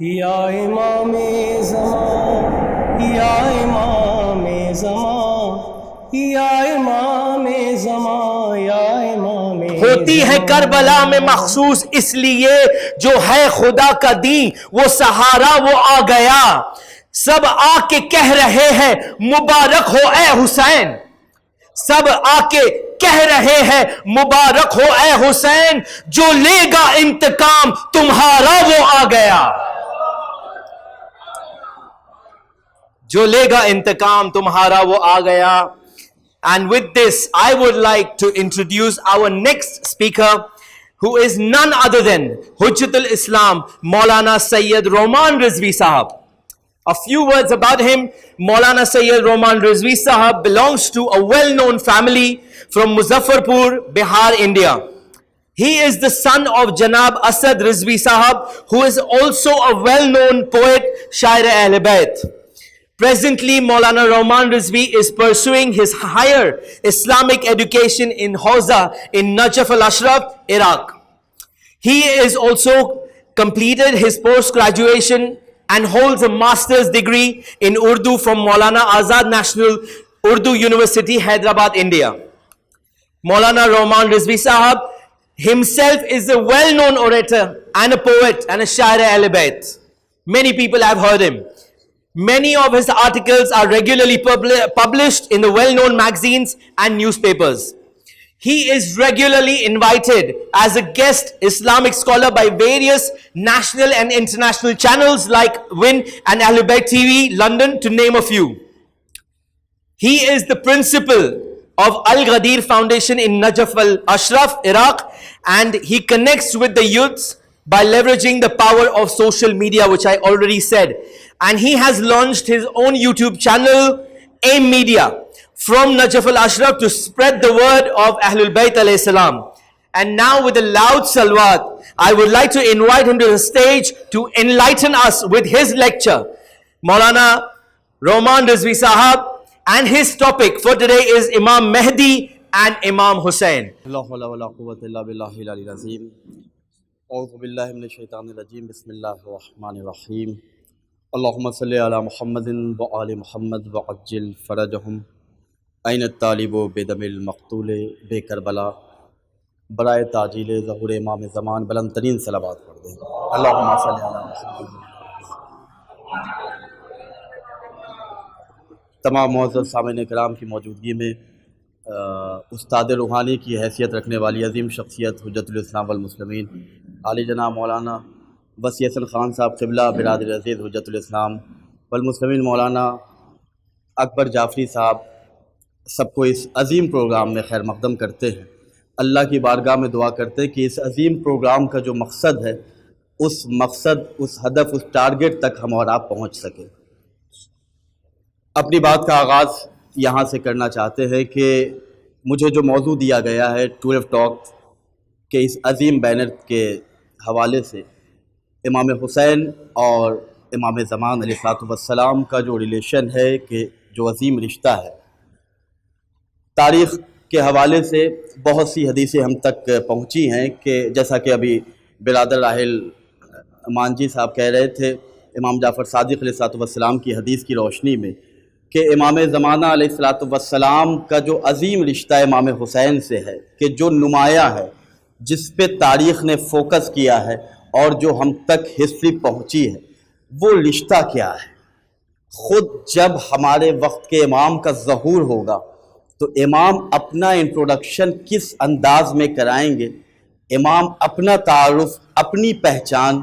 یا امام زمان، یا امام زمان، یا امام زمان، یا امام ہوتی ہے کربلا میں مخصوص اس لیے جو ہے خدا کا دین وہ سہارا وہ آ گیا. سب آ کے کہہ رہے ہیں مبارک ہو اے حسین، سب آ کے کہہ رہے ہیں مبارک ہو اے حسین، جو لے گا انتقام تمہارا وہ آ گیا، جو لے گا انتقام تمہارا وہ آ گیا. And with this, I would like to introduce our next speaker, who is none other than Hujjatul Islam, Maulana Sayyid Roman Rizvi Sahab. A few words about him. Maulana Sayyid Roman Rizvi Sahab belongs to a well-known family from Muzaffarpur, Bihar, India. He is the son of Janab Asad Rizvi Sahab, who is also a well-known poet, Shair Ahl Bayt. Presently, Maulana Roman Rizvi is pursuing his higher Islamic education in Hawza in Najaf al-Ashraf, Iraq. He is also completed his post-graduation and holds a master's degree in Urdu from Maulana Azad National Urdu University, Hyderabad, India. Maulana Roman Rizvi Sahab himself is a well-known orator and a poet and a Shair Ahl Bayt. Many people have heard him. Many of his articles are regularly published in the well-known magazines and newspapers. He is regularly invited as a guest Islamic scholar by various national and international channels like Win and Ahl Bayt TV, London, to name a few. He is the principal of Al-Ghadir Foundation in Najaf al-Ashraf, Iraq, and he connects with the youths by leveraging the power of social media, which I already said. And he has launched his own YouTube channel, AIM Media, from Najaf al-Ashraf to spread the word of Ahlul Bayt alayhi salam. And now with a loud salawat, I would like to invite him to the stage to enlighten us with his lecture. Maulana Roman Rizvi Sahab, and his topic for today is Imam Mahdi and Imam Hussain. لا حول ولا قوة إلا بالله العلي العظيم. أعوذ بالله من الشيطان الرجيم. بسم الله الرحمن الرحيم. اللهم صل على محمد وآل محمد وعجل فرجهم. أين الطالب بدم المقتول بكربلا. برائے تعجیل ظہور امام زمان بلند ترین صلوات پڑھ دیں. اللهم صل على محمد. تمام معزز سامعین کرام کی موجودگی میں استاد روحانی کی حیثیت رکھنے والی عظیم شخصیت حجت الاسلام والمسلمین عالی جناب مولانا وسیع حسن خان صاحب قبلہ برادر عزیز حجت الاسلام والمسلمین مولانا اکبر جعفری صاحب سب کو اس عظیم پروگرام میں خیر مقدم کرتے ہیں. اللہ کی بارگاہ میں دعا کرتے ہیں کہ اس عظیم پروگرام کا جو مقصد ہے اس مقصد، اس ہدف، اس ٹارگٹ تک ہم اور آپ پہنچ سکیں. اپنی بات کا آغاز یہاں سے کرنا چاہتے ہیں کہ مجھے جو موضوع دیا گیا ہے 12 ٹاک کے اس عظیم بینر کے حوالے سے امام حسین اور امام زمان علیہ السلام کا جو ریلیشن ہے، کہ جو عظیم رشتہ ہے، تاریخ کے حوالے سے بہت سی حدیثیں ہم تک پہنچی ہیں کہ جیسا کہ ابھی برادر راحل مانجی صاحب کہہ رہے تھے امام جعفر صادق علیہ السلام کی حدیث کی روشنی میں کہ امام زمانہ علیہ السلام کا جو عظیم رشتہ امام حسین سے ہے، کہ جو نمایاں ہے، جس پہ تاریخ نے فوکس کیا ہے اور جو ہم تک ہسٹری پہنچی ہے، وہ رشتہ کیا ہے. خود جب ہمارے وقت کے امام کا ظہور ہوگا تو امام اپنا انٹروڈکشن کس انداز میں کرائیں گے، امام اپنا تعارف، اپنی پہچان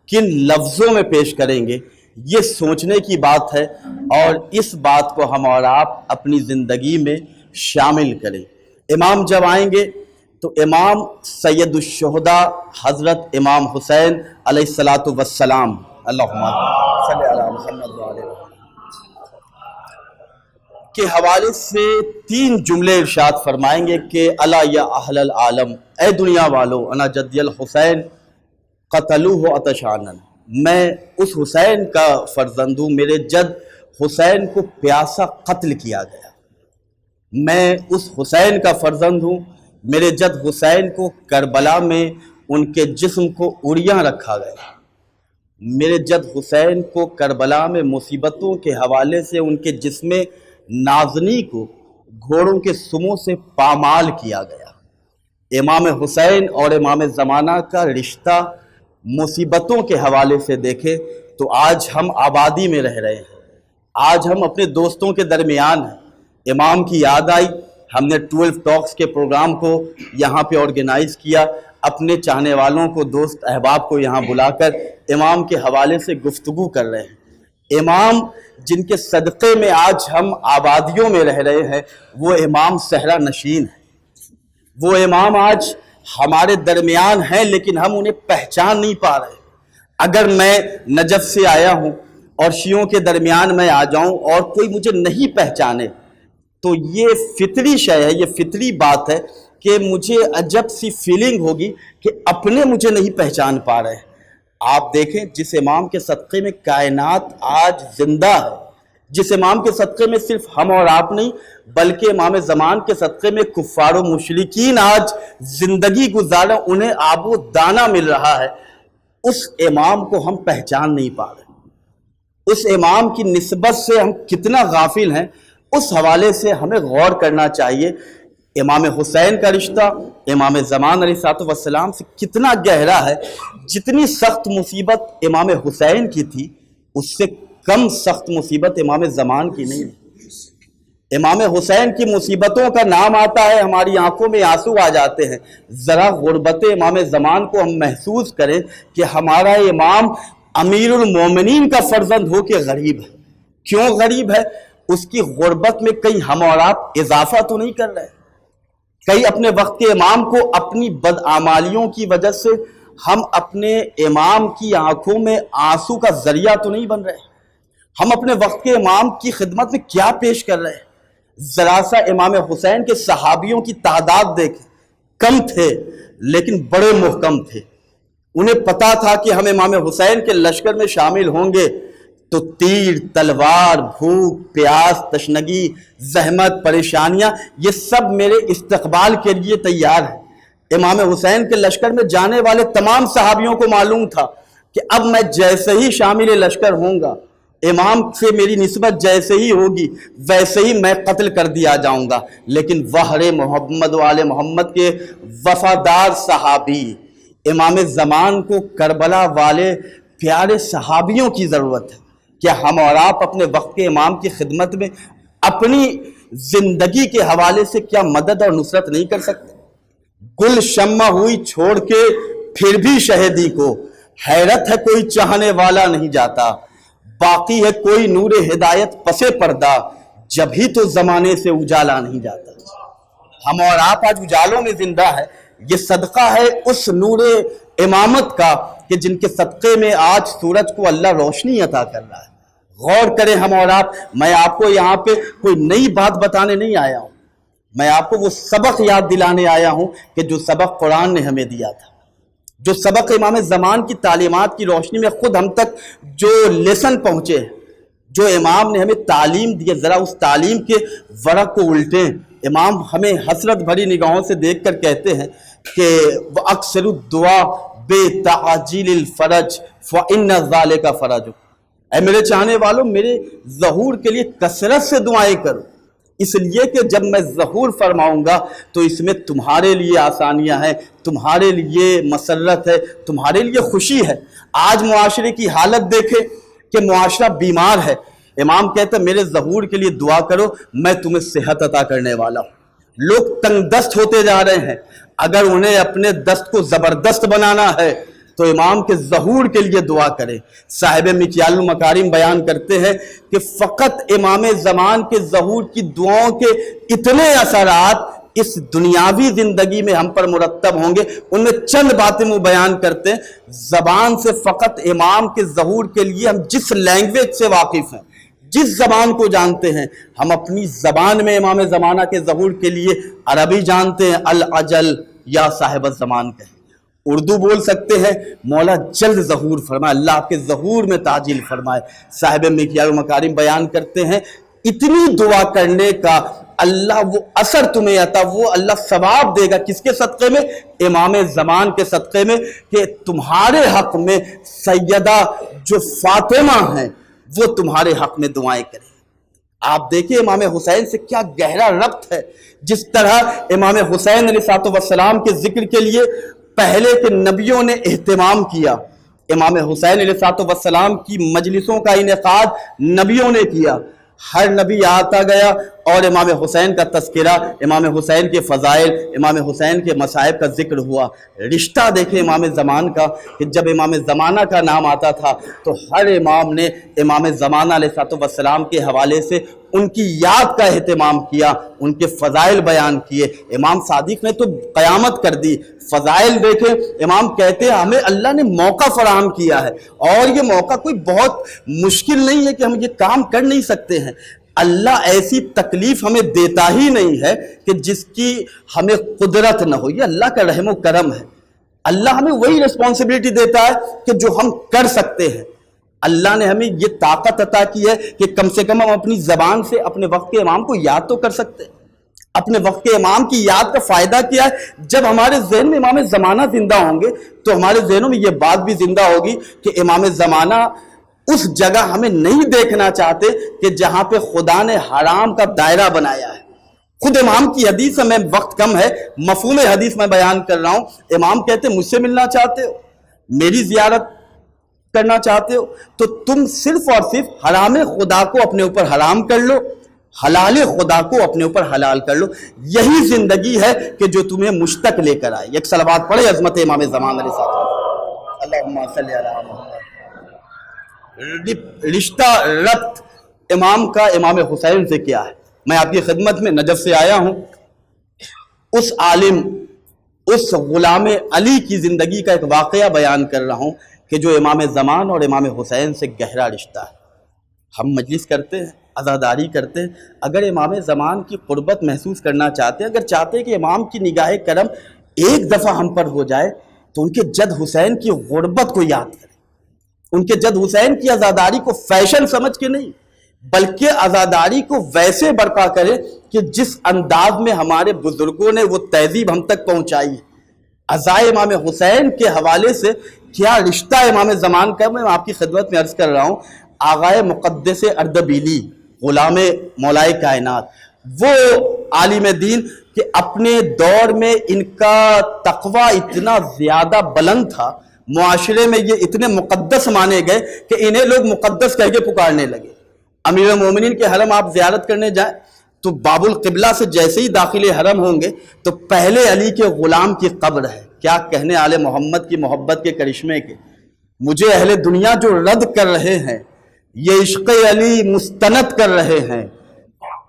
کن لفظوں میں پیش کریں گے، یہ سوچنے کی بات ہے، اور اس بات کو ہم اور آپ اپنی زندگی میں شامل کریں. امام جب آئیں گے تو امام سید الشہداء حضرت امام حسین علیہ السلام اللہم صلی علی محمد وعلی کے حوالے سے 3 جملے ارشاد فرمائیں گے کہ الا یا اہل العالم، اے دنیا والو، انا جدی الحسین قتلوہ عطشانا، میں اس حسین کا فرزند ہوں، میرے جد حسین کو پیاسا قتل کیا گیا. میں اس حسین کا فرزند ہوں، میرے جد حسین کو کربلا میں ان کے جسم کو اڑیاں رکھا گیا. میرے جد حسین کو کربلا میں مصیبتوں کے حوالے سے ان کے جسم نازنی کو گھوڑوں کے سموں سے پامال کیا گیا۔ امام حسین اور امام زمانہ کا رشتہ مصیبتوں کے حوالے سے دیکھیں تو آج ہم آبادی میں رہ رہے ہیں، آج ہم اپنے دوستوں کے درمیان ہیں۔ امام کی یاد آئی، ہم نے 12 ٹاکس کے پروگرام کو یہاں پہ آرگنائز کیا، اپنے چاہنے والوں کو، دوست احباب کو یہاں بلا کر امام کے حوالے سے گفتگو کر رہے ہیں۔ امام جن کے صدقے میں آج ہم آبادیوں میں رہ رہے ہیں، وہ امام صحرا نشین ہے، وہ امام آج ہمارے درمیان ہیں لیکن ہم انہیں پہچان نہیں پا رہے۔ اگر میں نجف سے آیا ہوں اور شیعوں کے درمیان میں آ جاؤں اور کوئی مجھے نہیں پہچانے تو یہ فطری شے ہے، یہ فطری بات ہے کہ مجھے عجب سی فیلنگ ہوگی کہ اپنے مجھے نہیں پہچان پا رہے۔ آپ دیکھیں جس امام کے صدقے میں کائنات آج زندہ ہے، جس امام کے صدقے میں صرف ہم اور آپ نہیں بلکہ امام زمان کے صدقے میں کفار و مشرکین آج زندگی گزارا، انہیں آب و دانہ مل رہا ہے، اس امام کو ہم پہچان نہیں پا رہے۔ اس امام کی نسبت سے ہم کتنا غافل ہیں، اس حوالے سے ہمیں غور کرنا چاہیے۔ امام حسین کا رشتہ امام زمان علیہ السلام سے کتنا گہرا ہے۔ جتنی سخت مصیبت امام حسین کی تھی اس سے کم سخت مصیبت امام زمان کی نہیں ہے۔ امام حسین کی مصیبتوں کا نام آتا ہے، ہماری آنکھوں میں آنسو آ جاتے ہیں۔ ذرا غربت امام زمان کو ہم محسوس کریں کہ ہمارا امام امیر المومنین کا فرزند ہو کے غریب ہے۔ کیوں غریب ہے؟ اس کی غربت میں کہیں ہم اور آپ اضافہ تو نہیں کر رہے، کہیں اپنے وقت کے امام کو اپنی بدعمالیوں کی وجہ سے ہم اپنے امام کی آنکھوں میں آنسو کا ذریعہ تو نہیں بن رہے۔ ہم اپنے وقت کے امام کی خدمت میں کیا پیش کر رہے ہیں؟ ذرا سا امام حسین کے صحابیوں کی تعداد دیکھیں، کم تھے لیکن بڑے محکم تھے۔ انہیں پتا تھا کہ ہم امام حسین کے لشکر میں شامل ہوں گے تو تیر، تلوار، بھوک، پیاس، تشنگی، زحمت، پریشانیاں، یہ سب میرے استقبال کے لیے تیار ہیں۔ امام حسین کے لشکر میں جانے والے تمام صحابیوں کو معلوم تھا کہ اب میں جیسے ہی شامل لشکر ہوں گا، امام سے میری نسبت جیسے ہی ہوگی ویسے ہی میں قتل کر دیا جاؤں گا۔ لیکن وحر محمد وآل محمد کے وفادار صحابی امام زمان کو کربلا والے پیارے صحابیوں کی ضرورت ہے۔ کیا ہم اور آپ اپنے وقت کے امام کی خدمت میں اپنی زندگی کے حوالے سے کیا مدد اور نصرت نہیں کر سکتے؟ گل شمع ہوئی چھوڑ کے پھر بھی شہیدی کو، حیرت ہے کوئی چاہنے والا نہیں جاتا، باقی ہے کوئی نور ہدایت پسے پردہ، جب ہی تو زمانے سے اجالا نہیں جاتا۔ ہم اور آپ آج اجالوں میں زندہ ہے، یہ صدقہ ہے اس نور امامت کا کہ جن کے صدقے میں آج سورج کو اللہ روشنی عطا کر رہا ہے۔ غور کریں ہم اور آپ، میں آپ کو یہاں پہ کوئی نئی بات بتانے نہیں آیا ہوں، میں آپ کو وہ سبق یاد دلانے آیا ہوں کہ جو سبق قرآن نے ہمیں دیا تھا، جو سبق امام زمان کی تعلیمات کی روشنی میں خود ہم تک جو لیسن پہنچے، جو امام نے ہمیں تعلیم دی، ذرا اس تعلیم کے ورق کو الٹیں۔ امام ہمیں حسرت بھری نگاہوں سے دیکھ کر کہتے ہیں کہ وَأَكْثِرُ الدُّعَاء بِتَعْجِيلِ الْفَرَجِ فَإِنَّ ذَلِكَ فَرَجٌ۔ اے میرے چاہنے والوں، میرے ظہور کے لیے کثرت سے دعائیں کرو، اس لیے کہ جب میں ظہور فرماؤں گا تو اس میں تمہارے لیے آسانیاں ہیں، تمہارے لیے مسرت ہے، تمہارے لیے خوشی ہے۔ آج معاشرے کی حالت دیکھیں کہ معاشرہ بیمار ہے، امام کہتا ہے میرے ظہور کے لیے دعا کرو، میں تمہیں صحت عطا کرنے والا ہوں۔ لوگ تنگ دست ہوتے جا رہے ہیں، اگر انہیں اپنے دست کو زبردست بنانا ہے تو امام کے ظہور کے لیے دعا کریں۔ صاحب مکیال المکارم بیان کرتے ہیں کہ فقط امام زمان کے ظہور کی دعاؤں کے اتنے اثرات اس دنیاوی زندگی میں ہم پر مرتب ہوں گے۔ ان میں چند باتیں وہ بیان کرتے ہیں، زبان سے فقط امام کے ظہور کے لیے ہم جس لینگویج سے واقف ہیں، جس زبان کو جانتے ہیں، ہم اپنی زبان میں امام زمانہ کے ظہور کے لیے عربی جانتے ہیں، العجل یا صاحب الزمان کہیں، اردو بول سکتے ہیں، مولا جلد ظہور فرمائے، اللہ آپ کے ظہور میں تعجیل فرمائے۔ صاحب مکیال المکارم بیان کرتے ہیں اتنی دعا کرنے کا اللہ وہ اثر تمہیں عطا، وہ اللہ ثواب دے گا کس کے صدقے میں؟ امام زمان کے صدقے میں، کہ تمہارے حق میں سیدہ جو فاطمہ ہیں وہ تمہارے حق میں دعائیں کریں۔ آپ دیکھیں امام حسین سے کیا گہرا ربط ہے، جس طرح امام حسین علیہ السلام کے ذکر کے لیے پہلے کے نبیوں نے اہتمام کیا، امام حسین علیہ السلام کی مجلسوں کا انعقاد نبیوں نے کیا، ہر نبی آتا گیا اور امام حسین کا تذکرہ، امام حسین کے فضائل، امام حسین کے مصائب کا ذکر ہوا۔ رشتہ دیکھیں امام زمان کا، کہ جب امام زمانہ کا نام آتا تھا تو ہر امام نے امام زمانہ علیہ السلام کے حوالے سے ان کی یاد کا اہتمام کیا، ان کے فضائل بیان کیے۔ امام صادق نے تو قیامت کر دی۔ فضائل دیکھیں، امام کہتے ہیں ہمیں اللہ نے موقع فراہم کیا ہے، اور یہ موقع کوئی بہت مشکل نہیں ہے کہ ہم یہ کام کر نہیں سکتے ہیں۔ اللہ ایسی تکلیف ہمیں دیتا ہی نہیں ہے کہ جس کی ہمیں قدرت نہ ہو، یہ اللہ کا رحم و کرم ہے۔ اللہ ہمیں وہی رسپانسبلٹی دیتا ہے کہ جو ہم کر سکتے ہیں۔ اللہ نے ہمیں یہ طاقت عطا کی ہے کہ کم سے کم ہم اپنی زبان سے اپنے وقت کے امام کو یاد تو کر سکتے ہیں۔ اپنے وقت کے امام کی یاد کا فائدہ کیا ہے؟ جب ہمارے ذہن میں امام زمانہ زندہ ہوں گے تو ہمارے ذہنوں میں یہ بات بھی زندہ ہوگی کہ امام زمانہ اس جگہ ہمیں نہیں دیکھنا چاہتے کہ جہاں پہ خدا نے حرام کا دائرہ بنایا ہے۔ خود امام کی حدیث میں وقت کم ہے، مفہوم حدیث میں بیان کر رہا ہوں۔ امام کہتے ہیں مجھ سے ملنا چاہتے ہو، میری زیارت کرنا چاہتے ہو، تو تم صرف اور صرف حرام خدا کو اپنے اوپر حرام کر لو، حلال خدا کو اپنے اوپر حلال کر لو۔ یہی زندگی ہے کہ جو تمہیں مجھ تک لے کر آئے۔ ایک صلوات پڑھے عظمت امام زمان علیہ السلام۔ اللہم صلی علی محمد۔ رشتہ ربط امام کا امام حسین سے کیا ہے؟ میں آپ کی خدمت میں نجف سے آیا ہوں، اس عالم، اس غلام علی کی زندگی کا ایک واقعہ بیان کر رہا ہوں کہ جو امام زمان اور امام حسین سے گہرا رشتہ ہے۔ ہم مجلس کرتے ہیں، عزاداری کرتے ہیں، اگر امام زمان کی قربت محسوس کرنا چاہتے ہیں، اگر چاہتے ہیں کہ امام کی نگاہ کرم ایک دفعہ ہم پر ہو جائے، تو ان کے جد حسین کی غربت کو یاد کریں، ان کے جد حسین کی عزاداری کو فیشن سمجھ کے نہیں، بلکہ عزاداری کو ویسے برپا کرے کہ جس انداز میں ہمارے بزرگوں نے وہ تہذیب ہم تک پہنچائی ہے۔ عزائے امام حسین کے حوالے سے کیا رشتہ امام زمان کا، میں آپ کی خدمت میں عرض کر رہا ہوں۔ آغائے مقدس اردبیلی، غلام مولائے کائنات، وہ عالم دین کہ اپنے دور میں ان کا تقوی اتنا زیادہ بلند تھا، معاشرے میں یہ اتنے مقدس مانے گئے کہ انہیں لوگ مقدس کہہ کے پکارنے لگے۔ امیر المومنین کے حرم آپ زیارت کرنے جائیں تو باب القبلہ سے جیسے ہی داخل حرم ہوں گے تو پہلے علی کے غلام کی قبر ہے۔ کیا کہنے آل محمد کی محبت کے کرشمے کے۔ مجھے اہل دنیا جو رد کر رہے ہیں، یہ عشق علی مستند کر رہے ہیں،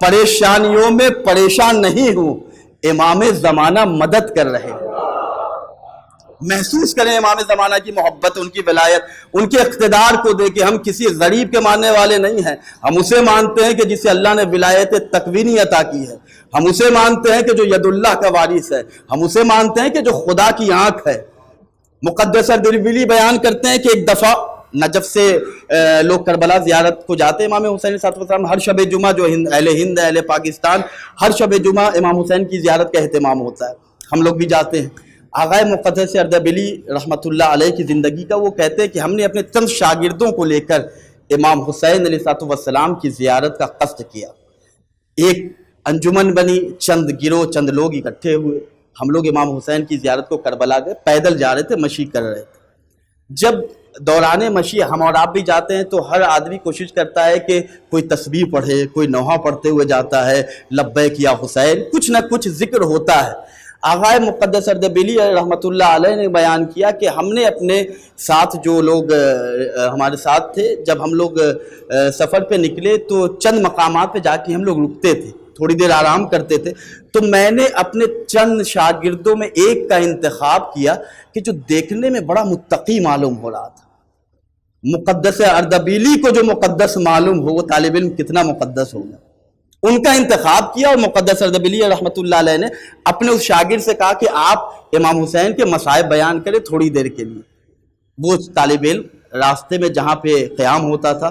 پریشانیوں میں پریشان نہیں ہوں، امام زمانہ مدد کر رہے ہیں۔ محسوس کریں امام زمانہ کی محبت، ان کی ولایت، ان کے اقتدار کو دے کے ہم کسی غریب کے ماننے والے نہیں ہیں۔ ہم اسے مانتے ہیں کہ جسے اللہ نے ولایت تکوینی عطا کی ہے، ہم اسے مانتے ہیں کہ جو ید اللہ کا وارث ہے، ہم اسے مانتے ہیں کہ جو خدا کی آنکھ ہے۔ مقدس اردبیلی بیان کرتے ہیں کہ ایک دفعہ نجف سے لوگ کربلا زیارت کو جاتے ہیں، امام حسین صلی اللہ علیہ وسلم ہر شب جمعہ، جو اہل ہند اہل پاکستان، ہر شب جمعہ امام حسین کی زیارت کا اہتمام ہوتا ہے، ہم لوگ بھی جاتے ہیں۔ آغائے مقدس اردبیلی رحمۃ اللہ علیہ کی زندگی کا وہ کہتے ہیں کہ ہم نے اپنے چند شاگردوں کو لے کر امام حسین علیہ السلام کی زیارت کا قصد کیا۔ ایک انجمن بنی، چند گروہ، چند لوگ اکٹھے ہوئے، ہم لوگ امام حسین کی زیارت کو کربلا گئے، پیدل جا رہے تھے، مشی کر رہے تھے۔ جب دوران مشی ہم اور آپ بھی جاتے ہیں تو ہر آدمی کوشش کرتا ہے کہ کوئی تسبیح پڑھے، کوئی نوحہ پڑھتے ہوئے جاتا ہے، لبیک یا حسین، کچھ نہ کچھ ذکر ہوتا ہے۔ آغائے مقدس اردبیلی رحمۃ اللہ علیہ نے بیان کیا کہ ہم نے اپنے ساتھ جو لوگ ہمارے ساتھ تھے، جب ہم لوگ سفر پہ نکلے تو چند مقامات پہ جا کے ہم لوگ رکتے تھے، تھوڑی دیر آرام کرتے تھے، تو میں نے اپنے چند شاگردوں میں ایک کا انتخاب کیا کہ جو دیکھنے میں بڑا متقی معلوم ہو رہا تھا۔ مقدس اردبیلی کو جو مقدس معلوم ہو، وہ طالب علم کتنا مقدس ہوگا، ان کا انتخاب کیا۔ اور مقدس اردبیلی رحمۃ اللہ علیہ نے اپنے اس شاگرد سے کہا کہ آپ امام حسین کے مصائب بیان کریں تھوڑی دیر کے لیے۔ وہ طالب علم راستے میں جہاں پہ قیام ہوتا تھا